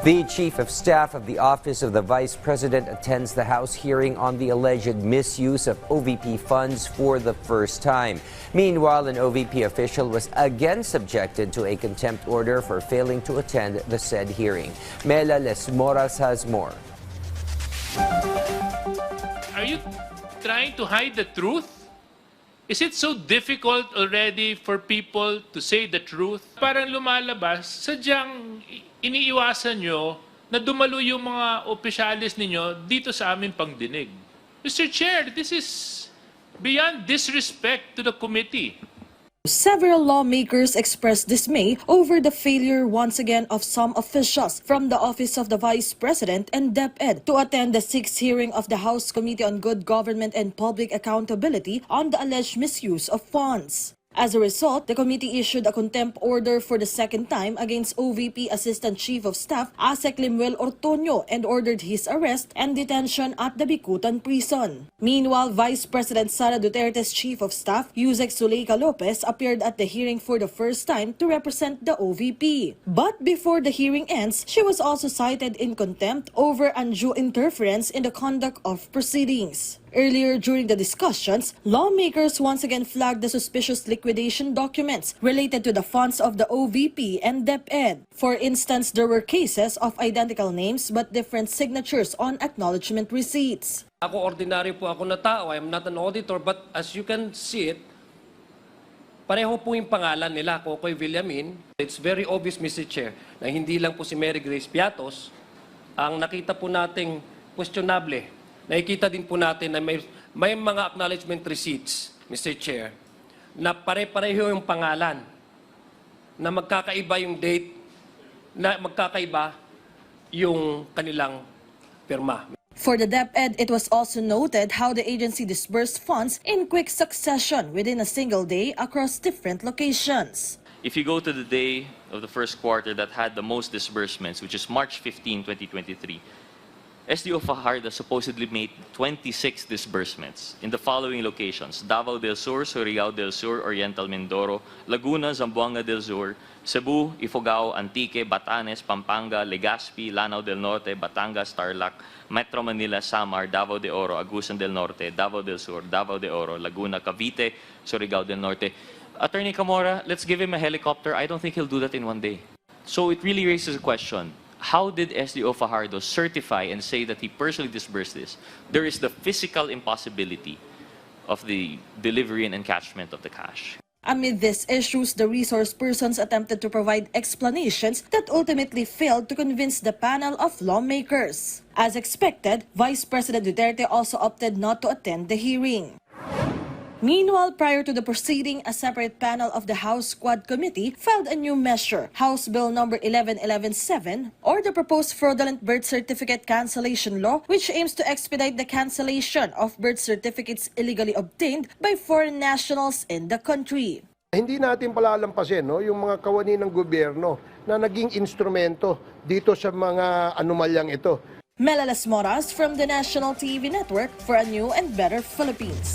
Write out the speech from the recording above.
The Chief of Staff of the Office of the Vice President attends the House hearing on the alleged misuse of OVP funds for the first time. Meanwhile, an OVP official was again subjected to a contempt order for failing to attend the said hearing. Mela Lesmoras has more. Are you trying to hide the truth? Is it so difficult already for people to say the truth? Parang lumalabas, sadyang iniiwasan nyo na dumalo yung mga opisyalis ninyo dito sa aming pangdinig. Mr. Chair, this is beyond disrespect to the committee. Several lawmakers expressed dismay over the failure once again of some officials from the Office of the Vice President and DepEd to attend the 6th hearing of the House Committee on Good Government and Public Accountability on the alleged misuse of funds. As a result, the committee issued a contempt order for the second time against OVP Assistant Chief of Staff Asek Limuel Ortonio and ordered his arrest and detention at the Bicutan prison. Meanwhile, Vice President Sara Duterte's Chief of Staff, Yusek Zuleika Lopez, appeared at the hearing for the first time to represent the OVP. But before the hearing ends, she was also cited in contempt over undue interference in the conduct of proceedings. Earlier during the discussions, lawmakers once again flagged the suspicious liquidation documents related to the funds of the OVP and DepEd. For instance, there were cases of identical names but different signatures on acknowledgement receipts. Ako, ordinaryo po ako na tao. I am not an auditor, but as you can see it, pareho po yung pangalan nila, Kokoy Villamin. It's very obvious, Mr. Chair, na hindi lang po si Mary Grace Piatos ang nakita po nating questionable. Nakikita din po natin na may mga acknowledgement receipts, Mr. Chair, na pare-pareho yung pangalan, na magkakaiba yung date, na magkakaiba yung kanilang pirma. For the DepEd, it was also noted how the agency disbursed funds in quick succession within a single day across different locations. If you go to the day of the first quarter that had the most disbursements, which is March 15, 2023, SDO Fajardo supposedly made 26 disbursements in the following locations: Davao del Sur, Surigao del Sur, Oriental Mindoro, Laguna, Zamboanga del Sur, Cebu, Ifugao, Antique, Batanes, Pampanga, Legazpi, Lanao del Norte, Batangas, Tarlac, Metro Manila, Samar, Davao de Oro, Agusan del Norte, Davao del Sur, Davao de Oro, Laguna, Cavite, Surigao del Norte. Attorney Camora, let's give him a helicopter. I don't think he'll do that in one day. So it really raises a question. How did SDO Fajardo certify and say that he personally disbursed this? There is the physical impossibility of the delivery and encashment of the cash. Amid these issues, the resource persons attempted to provide explanations that ultimately failed to convince the panel of lawmakers. As expected, Vice President Duterte also opted not to attend the hearing. Meanwhile, prior to the proceeding, a separate panel of the House Quad Committee filed a new measure, House Bill number 11117, or the proposed fraudulent birth certificate cancellation law, which aims to expedite the cancellation of birth certificates illegally obtained by foreign nationals in the country. Hindi natin palalampasin yung mga kawani ng gobyerno na naging instrumento dito sa mga anomalyang ito. Mela Lesmoras from the National TV Network for a new and better Philippines.